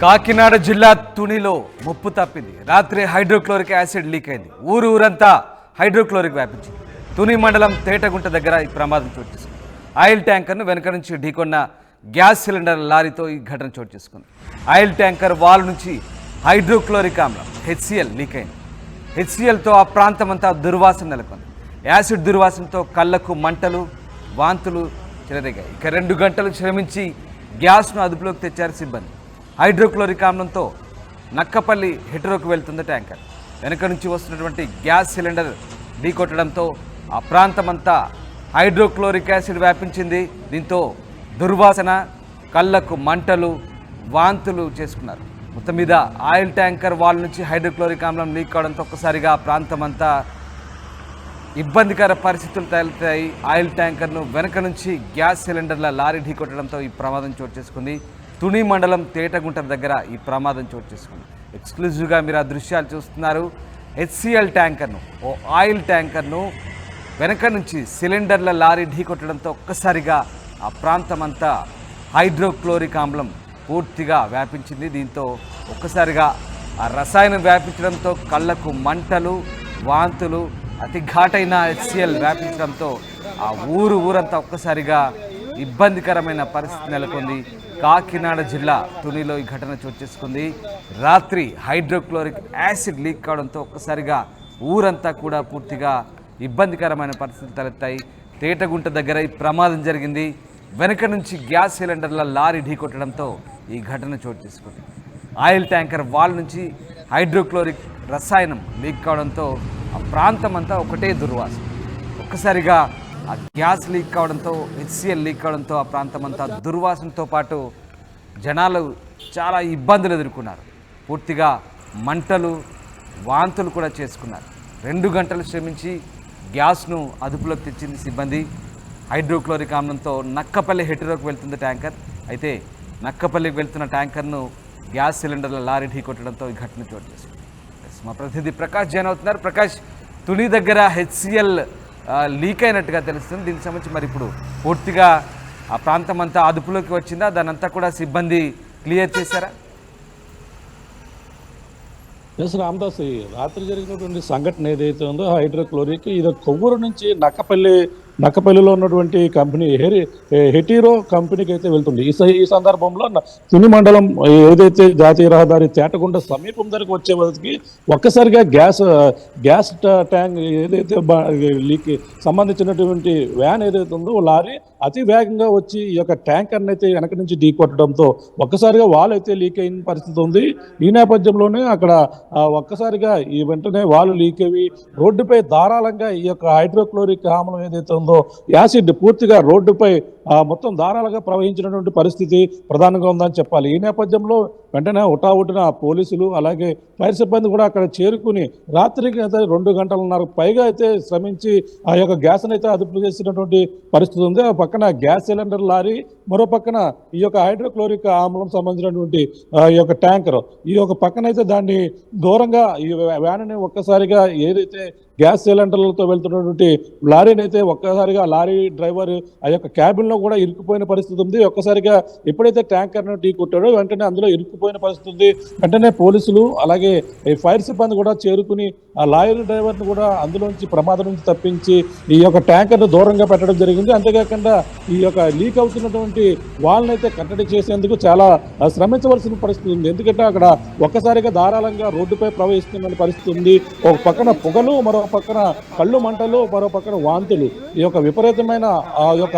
కాకినాడ జిల్లా తునిలో ముప్పు తప్పింది. రాత్రి హైడ్రోక్లోరిక్ యాసిడ్ లీక్ అయింది. ఊరంతా హైడ్రోక్లోరిక్ వ్యాపించింది. తుని మండలం తేటగుంట దగ్గర ఈ ప్రమాదం చోటు చేసుకుంది. ఆయిల్ ట్యాంకర్ను వెనుక నుంచి ఢీకొన్న గ్యాస్ సిలిండర్ లారీతో ఈ ఘటన చోటు చేసుకుంది. ఆయిల్ ట్యాంకర్ వాల్ నుంచి హైడ్రోక్లోరిక్ ఆమ్లం HCl లీక్ అయింది. HClతో ఆ ప్రాంతమంతా దుర్వాసన నెలకొంది. యాసిడ్ దుర్వాసనతో కళ్ళకు మంటలు, వాంతులు చెలరేగాయి. ఇక 2 గంటలు శ్రమించి గ్యాస్ను అదుపులోకి తెచ్చారు సిబ్బంది. హైడ్రోక్లోరిక్ ఆమ్లంతో నక్కపల్లి హెటరోకు వెళ్తుంది ట్యాంకర్. వెనక నుంచి వస్తున్నటువంటి గ్యాస్ సిలిండర్ ఢీకొట్టడంతో ఆ ప్రాంతమంతా హైడ్రోక్లోరిక్ యాసిడ్ వ్యాపించింది. దీంతో దుర్వాసన, కళ్ళకు మంటలు, వాంతులు చేసుకున్నారు. మొత్తం మీద ఆయిల్ ట్యాంకర్ వాల్ నుంచి హైడ్రోక్లోరిక్ ఆమ్లం లీక్ కావడంతో ఒక్కసారిగా ఆ ప్రాంతమంతా ఇబ్బందికర పరిస్థితులు తలెత్తాయి. ఆయిల్ ట్యాంకర్ను వెనక నుంచి గ్యాస్ సిలిండర్ల లారీ ఢీకొట్టడంతో ఈ ప్రమాదం చోటు చేసుకుంది. తుని మండలం తేటగుంట దగ్గర ఈ ప్రమాదం చోటు చేసుకుంది. ఎక్స్క్లూజివ్గా మీరు ఆ దృశ్యాలు చూస్తున్నారు. HCl ట్యాంకర్ను, ఓ ఆయిల్ ట్యాంకర్ను వెనక నుంచి సిలిండర్ల లారీ ఢీకొట్టడంతో ఒక్కసారిగా ఆ ప్రాంతమంతా హైడ్రోక్లోరిక్ ఆమ్లం పూర్తిగా వ్యాపించింది. దీంతో ఒక్కసారిగా ఆ రసాయనం వ్యాపించడంతో కళ్ళకు మంటలు, వాంతులు, అతి ఘాటైన HCl వ్యాపించడంతో ఆ ఊరంతా ఒక్కసారిగా ఇబ్బందికరమైన పరిస్థితి నెలకొంది. కాకినాడ జిల్లా తునిలో ఈ ఘటన చోటు చేసుకుంది. రాత్రి హైడ్రోక్లోరిక్ యాసిడ్ లీక్ కావడంతో ఒక్కసారిగా ఊరంతా కూడా పూర్తిగా ఇబ్బందికరమైన పరిస్థితులు తలెత్తాయి. తేటగుంట దగ్గర ఈ ప్రమాదం జరిగింది. వెనక నుంచి గ్యాస్ సిలిండర్ల లారీ ఢీకొట్టడంతో ఈ ఘటన చోటు చేసుకుంది. ఆయిల్ ట్యాంకర్ వాల్ నుంచి హైడ్రోక్లోరిక్ రసాయనం లీక్ కావడంతో ఆ ప్రాంతమంతా ఒకటే దుర్వాసన. ఒక్కసారిగా ఆ గ్యాస్ లీక్ కావడంతో, HCl లీక్ కావడంతో ఆ ప్రాంతమంతా దుర్వాసనతో పాటు జనాలు చాలా ఇబ్బందులు ఎదుర్కొన్నారు. పూర్తిగా మంటలు, వాంతులు కూడా చేసుకున్నారు. 2 గంటలు శ్రమించి గ్యాస్ను అదుపులోకి తెచ్చింది సిబ్బంది. హైడ్రోక్లోరిక్ ఆమ్లంతో నక్కపల్లి హెటరోకు వెళ్తుంది ట్యాంకర్. అయితే నక్కపల్లికి వెళ్తున్న ట్యాంకర్ను గ్యాస్ సిలిండర్ల లారీ ఢీకొట్టడంతో ఈ ఘటన చోటు చేసింది. మా ప్రతినిధి ప్రకాష్ జాయిన్ అవుతున్నారు. ప్రకాష్, తుని దగ్గర HCl లీక్ అయినట్టుగా తెలుస్తుంది. దీనికి సంబంధించి మరి ఇప్పుడు పూర్తిగా ఆ ప్రాంతం అంతా అదుపులోకి వచ్చిందా? దానంతా కూడా సిబ్బంది క్లియర్ చేశారా? ఎస్ రామదాస్, రాత్రి జరిగినటువంటి సంఘటన ఏదైతే ఉందో హైడ్రోక్లోరిక్, ఇది కొవ్వూరు నుంచి నక్కపల్లిలో ఉన్నటువంటి కంపెనీ హెటీరో కంపెనీకి అయితే వెళ్తుంది. ఈ సందర్భంలో తుని మండలం ఏదైతే జాతీయ రహదారి తేటగుంట సమీపం దగ్గరకు వచ్చే వరకు ఒక్కసారిగా గ్యాస్ ట్యాంక్ ఏదైతే లీక్ సంబంధించినటువంటి వ్యాన్ ఏదైతే ఉందో లారీ అతి వేగంగా వచ్చి ఈ యొక్క ట్యాంకర్ని అయితే వెనక నుంచి ఢీకొట్టడంతో ఒక్కసారిగా వాల్ అయితే లీక్ అయిన పరిస్థితి ఉంది. ఈ నేపథ్యంలోనే అక్కడ ఒక్కసారిగా ఈ వెంటనే వాల్ లీక్ అయ్యి రోడ్డుపై ధారాళంగా ఈ యొక్క హైడ్రోక్లోరిక్ ఆమ్లం ఏదైతే ఉందో యాసిడ్ పూర్తిగా రోడ్డుపై మొత్తం ధారాలుగా ప్రవహించినటువంటి పరిస్థితి ప్రధానంగా ఉందని చెప్పాలి. ఈ నేపథ్యంలో వెంటనే హుటాహుటిన పోలీసులు అలాగే ఫైర్ సిబ్బంది కూడా అక్కడ చేరుకుని రాత్రికి అయితే 2 గంటలన్నర పైగా అయితే శ్రమించి ఆ యొక్క గ్యాస్ని అయితే అదుపు చేసినటువంటి పరిస్థితి ఉంది. ఆ పక్కన గ్యాస్ సిలిండర్ లారీ, మరో పక్కన ఈ యొక్క హైడ్రోక్లోరిక్ ఆమ్లం సంబంధించినటువంటి ఈ యొక్క ట్యాంకర్, ఈ యొక్క పక్కన అయితే దాన్ని దూరంగా ఈ వ్యాన్ని ఒక్కసారిగా ఏదైతే గ్యాస్ సిలిండర్లతో వెళ్తున్నటువంటి లారీని అయితే ఒక్కసారిగా లారీ డ్రైవర్ ఆ యొక్క క్యాబిన్లో కూడా ఇరుక్కుపోయిన పరిస్థితి ఉంది. ఒక్కసారిగా ఎప్పుడైతే ట్యాంకర్ను ఢీ కొట్టాడో వెంటనే అందులో ఇరుక్కుపోయిన పరిస్థితి ఉంది. వెంటనే పోలీసులు అలాగే ఫైర్ సిబ్బంది కూడా చేరుకుని ఆ లారీ డ్రైవర్ను కూడా అందులోంచి ప్రమాదం నుంచి తప్పించి ఈ యొక్క ట్యాంకర్ను దూరంగా పెట్టడం జరిగింది. అంతేకాకుండా ఈ యొక్క లీక్ అవుతున్నటువంటి వాళ్ళని అయితే కట్టడి చేసేందుకు చాలా శ్రమించవలసిన పరిస్థితి ఉంది. ఎందుకంటే అక్కడ ఒక్కసారిగా ధారాళంగా రోడ్డుపై ప్రవహిస్తున్న పరిస్థితి ఉంది. ఒక పక్కన పొగలు, మరో పక్కన కళ్ళు మంటలు, మరో పక్కన వాంతులు, ఈ యొక్క విపరీతమైన ఆ యొక్క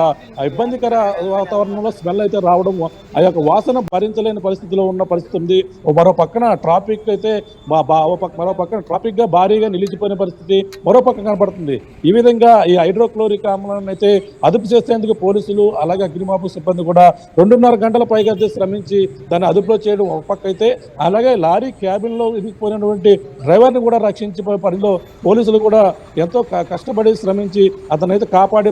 ఇబ్బందికర వాతావరణంలో స్మెల్ అయితే రావడం, ఆ యొక్క వాసన భరించలేని పరిస్థితిలో ఉన్న పరిస్థితి ఉంది. మరో పక్కన ట్రాఫిక్ అయితే మరో పక్కన ట్రాఫిక్ గా భారీగా నిలిచిపోయిన పరిస్థితి మరో పక్క కనబడుతుంది. ఈ విధంగా ఈ హైడ్రోక్లోరిక్ ఆమ్లాన్ని అయితే అదుపు చేసేందుకు పోలీసులు అలాగే అగ్నిమాపక సిబ్బంది కూడా 2.5 గంటల పైగా అయితే శ్రమించి దాన్ని అదుపులో చేయడం ఒక పక్క అయితే, అలాగే లారీ క్యాబిన్ లో ఇరిగిపోయినటువంటి డ్రైవర్ని కూడా రక్షించే పనిలో పోలీసులు కూడా ఎంతో కష్టపడి శ్రమించి అతనైతే కాపాడి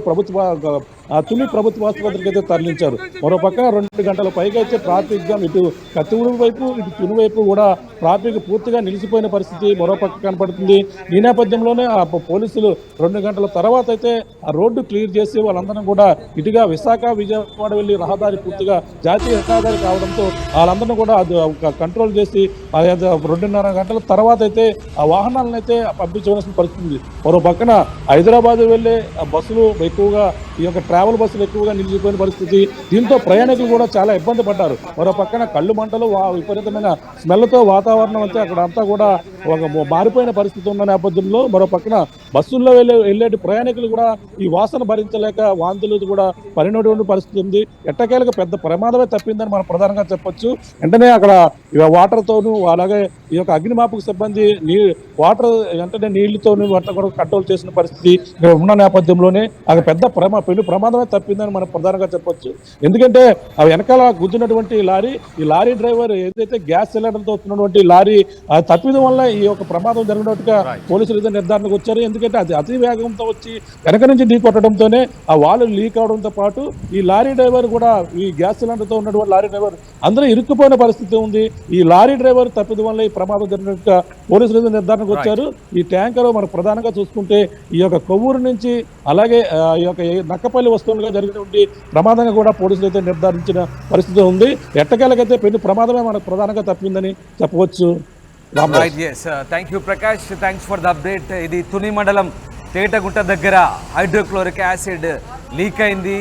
తుని ప్రభుత్వ ఆసుపత్రికి అయితే తరలించారు. మరో పక్కన 2 గంటల పైగా అయితే ట్రాఫిక్ జామ్ ఇటు కత్తిగూడెం వైపు ఇటు తుని వైపు కూడా ట్రాఫిక్ పూర్తిగా నిలిచిపోయిన పరిస్థితి మరో పక్క కనపడుతుంది. ఈ నేపథ్యంలోనే ఆ పోలీసులు 2 గంటల తర్వాత అయితే ఆ రోడ్డు క్లియర్ చేసి వాళ్ళందరం కూడా ఇటుగా విశాఖ విజయవాడ వెళ్ళి రహదారి పూర్తిగా జాతీయ రహదారి కావడంతో వాళ్ళందరినీ కూడా అది కంట్రోల్ చేసి 2.5 గంటల తర్వాత అయితే ఆ వాహనాలను అయితే పంపించవలసిన పరిస్థితి ఉంది. మరో పక్కన హైదరాబాద్ వెళ్ళే బస్సులు ఎక్కువగా ఈ యొక్క ట్రావెల్ బస్సులు ఎక్కువగా నిలిచిపోయిన పరిస్థితి. దీంతో ప్రయాణికులు కూడా చాలా ఇబ్బంది పడ్డారు. మరో పక్కన కళ్ళు మంటలు విపరీతమైన స్మెల్తో వాతావరణం అయితే అక్కడ అంతా కూడా ఒక మారిపోయిన పరిస్థితి ఉన్న నేపథ్యంలో మరో పక్కన బస్సుల్లో వెళ్ళే ప్రయాణికులు కూడా ఈ వాసన భరించలేక వాంతులు కూడా పరిణటువంటి పరిస్థితి ఉంది. ఎట్టకేలకు పెద్ద ప్రమాదమే తప్పిందని మనం ప్రధానంగా చెప్పొచ్చు. వెంటనే అక్కడ వాటర్ తోను అలాగే ఈ యొక్క అగ్నిమాపక సిబ్బంది వాటర్ వెంటనే నీళ్లతోనూ వాటిని కూడా కంట్రోల్ చేసిన పరిస్థితి ఉన్న నేపథ్యంలోనే అది పెద్ద పెను ప్రమాదమే తప్పిందని మనం ప్రధానంగా చెప్పొచ్చు. ఎందుకంటే ఆ వెనకాల గుద్దినటువంటి ఈ లారీ డ్రైవర్ ఏదైతే గ్యాస్ సిలిండర్తో వస్తున్నటువంటి లారీ తప్పిదం వల్ల ఈ యొక్క ప్రమాదం జరిగినట్టుగా పోలీసులు అయితే నిర్ధారణకు వచ్చారు. ఎందుకంటే అది అతి వేగంతో వచ్చి వెనక నుంచి ఢీ కొట్టడంతోనే ఆ వాల్వ్ లీక్ అవడంతో పాటు ఈ లారీ డ్రైవర్ కూడా ఈ గ్యాస్ సిలిండర్తో ఉన్నటువంటి లారీ డ్రైవర్ అందరూ ఇరుక్కుపోయిన పరిస్థితి ఉంది. ఈ లారీ డ్రైవర్ తప్పిదం వల్ల ఈ ప్రమాదం జరిగినట్టుగా పోలీసులు అయితే నిర్ధారణకు వచ్చారు. ఈ ట్యాంకర్ మనం ప్రధానంగా చూసుకుంటే ఈ యొక్క కొవ్వూరు నుంచి అలాగే ఈ యొక్క నక్కపల్లి వస్తువులుగా జరిగినటువంటి ప్రమాదంగా కూడా పోలీసులు అయితే నిర్ధారించిన పరిస్థితి ఉంది. ఎట్టకేలకైతే పెను ప్రమాదమే మనకు ప్రధానంగా తప్పిందని చెప్పవచ్చు. Thank you Prakash, thanks for the update. ఇది తుని మండలం తేటగుంట దగ్గర హైడ్రోక్లోరిక్ యాసిడ్ లీక్ అయింది.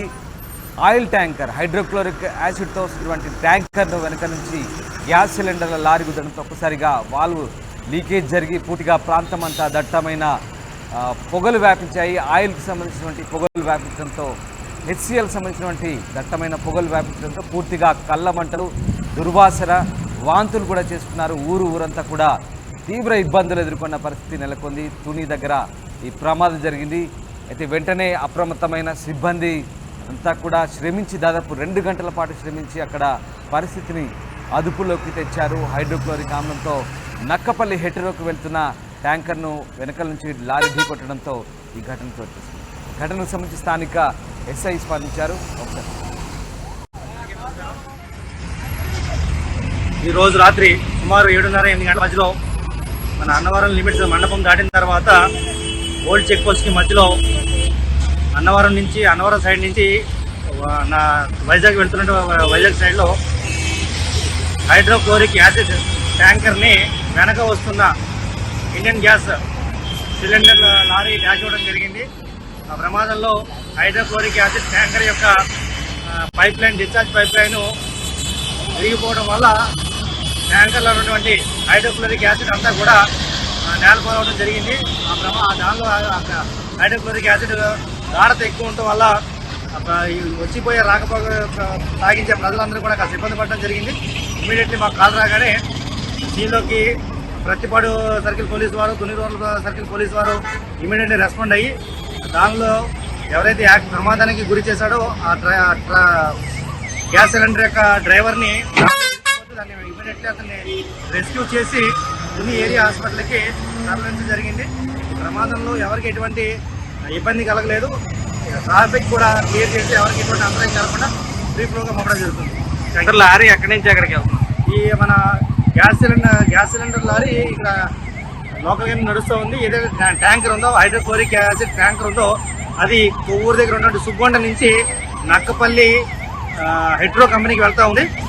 ఆయిల్ ట్యాంకర్ హైడ్రోక్లోరిక్ యాసిడ్తో వస్తున్నటువంటి ట్యాంకర్ను వెనక నుంచి గ్యాస్ సిలిండర్ల లారీ గుద్దడంతో ఒక్కసారిగా వాల్వ్ లీకేజ్ జరిగి పూర్తిగా ప్రాంతం అంతా దట్టమైన పొగలు వ్యాపించాయి. ఆయిల్కి సంబంధించినటువంటి పొగలు వ్యాపించడంతో హెచ్సిఎల్ సంబంధించినటువంటి దట్టమైన పొగలు వ్యాపించడంతో పూర్తిగా కళ్ళ మంటలు, దుర్వాసన, వాంతులు కూడా చేసుకున్నారు. ఊరంతా కూడా తీవ్ర ఇబ్బందులు ఎదుర్కొన్న పరిస్థితి నెలకొంది. తుని దగ్గర ఈ ప్రమాదం జరిగింది. అయితే వెంటనే అప్రమత్తమైన సిబ్బంది అంతా కూడా శ్రమించి దాదాపు 2 గంటల పాటు శ్రమించి అక్కడ పరిస్థితిని అదుపులోకి తెచ్చారు. హైడ్రోక్లోరిక్ ఆమ్లంతో నక్కపల్లి హెటరోకి వెళ్తున్న ట్యాంకర్ను వెనకాల నుంచి లారీ ఢీకొట్టడంతో ఈ ఘటన చోటు చేసుకుంది. ఘటనకు సంబంధించి స్థానిక ఎస్ఐ స్పందించారు. ఈరోజు రాత్రి సుమారు 7:30-8 గంటల మధ్యలో మన అన్నవరం లిమిట్స్ మండపం దాటిన తర్వాత ఓల్డ్ చెక్ పోస్ట్కి మధ్యలో అన్నవరం సైడ్ నుంచి వైజాగ్ వెళ్తున్న వైజాగ్ సైడ్లో హైడ్రోక్లోరిక్ యాసిడ్ ట్యాంకర్ని వెనక వస్తున్న Indian gas cylinder lorry dash అవ్వడం జరిగింది. ఆ ప్రమాదంలో హైడ్రోక్లోరిక్ యాసిడ్ ట్యాంకర్ యొక్క డిశ్చార్జ్ పైప్ లైన్ విరిగిపోవడం వల్ల ట్యాంకర్లో ఉన్నటువంటి హైడ్రోక్లోరిక్ యాసిడ్ అంతా కూడా నేలపాలవడం జరిగింది. దానిలో హైడ్రోక్లోరిక్ యాసిడ్ గాఢత ఎక్కువ ఉండటం వల్ల వచ్చిపోయే సాగించే ప్రజలందరూ కూడా కాస్త ఇబ్బంది పడడం జరిగింది. ఇమీడియట్లీ మాకు కాల్ రాగానే దీనిలోకి ప్రతిపాడు సర్కిల్ పోలీసు వారు, తుని రూరల్ సర్కిల్ పోలీసు వారు ఇమీడియట్లీ రెస్పాండ్ అయ్యి దానిలో ఎవరైతే ప్రమాదానికి గురి చేశాడో ఆ గ్యాస్ సిలిండర్ యొక్క డ్రైవర్ని దాన్ని ఇమీడియట్లీ అతన్ని రెస్క్యూ చేసి తుని ఏరియా హాస్పిటల్కి తరలించడం జరిగింది. ఈ ప్రమాదంలో ఎవరికి ఎటువంటి ఇబ్బంది కలగలేదు. ట్రాఫిక్ కూడా క్లియర్ చేసి ఎవరికి ఎటువంటి అంతరం కలగకుండా ఫ్రీ ఫ్లోగా పంపడం జరుగుతుంది. సెంటర్ లారీ ఎక్కడి నుంచి ఎక్కడికి వెళ్తుంది? ఈ మన గ్యాస్ సిలిండర్ లారీ ఇక్కడ లోకల్ గా నడుస్తూ ఉంది. ఏదైతే ట్యాంకర్ ఉందో హైడ్రోక్లోరిక్ యాసిడ్ ట్యాంకర్ ఉందో అది కొవ్వూరు దగ్గర ఉన్నటువంటి సుబ్బొండ నుంచి నక్కపల్లి హెట్రో కంపెనీకి వెళ్తా ఉంది.